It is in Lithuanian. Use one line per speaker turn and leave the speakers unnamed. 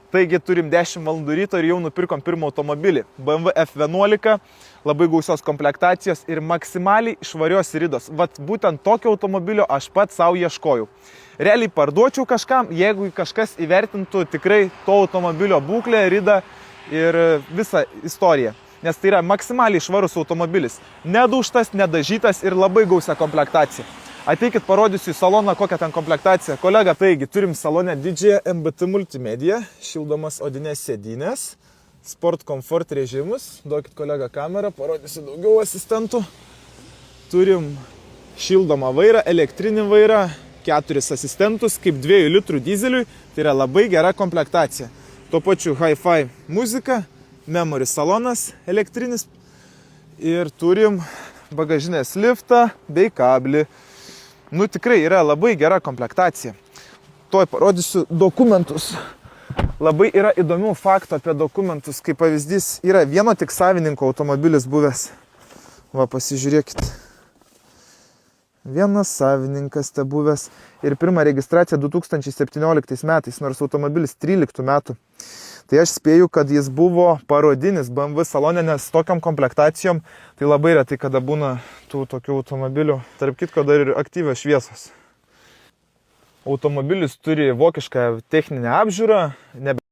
Taigi turim 10 valandų ryto ir jau nupirkom pirmą automobilį. BMW F11, labai gausios komplektacijos ir maksimaliai švarios ridos. Vat būtent tokio automobilio aš pats savo ieškojau. Realiai parduočiau kažkam, jeigu kažkas įvertintų tikrai to automobilio būklę, ridą ir visą istoriją. Nes tai yra maksimaliai švarus automobilis. Nedūžtas, nedažytas ir labai gausia komplektacija. Ateikit, parodysiu į saloną, kokią ten komplektaciją. Kolega, taigi, turim salone didžiąją MBT multimediją, šildomas odinės sėdynės, sport komfort režimus. Duokit kolega kamerą, parodysiu daugiau asistentų. Turim šildomą vairą, elektrinį vairą, 4 asistentus, kaip 2 litrų dizeliui. Tai yra labai gera komplektacija. Tuo pačiu hi-fi muzika, memory salonas elektrinis. Ir turim bagažinės liftą bei kablį. Nu tikrai yra labai gera komplektacija. Tuoj parodysiu dokumentus. Labai yra įdomių faktų apie dokumentus. Kaip pavyzdys, yra vieno tik savininko automobilis buvęs. Va, pasižiūrėkit. Vienas savininkas te buvęs. Ir pirma registracija 2017 metais, nors automobilis 13 metų. Tai aš spėju, kad jis buvo parodinis BMW salone, nes tokiam komplektacijom tai labai retai, kada būna tų tokių automobilių. Tarp kitko dar ir aktyvios šviesos. Automobilis turi vokišką techninę apžiūrą,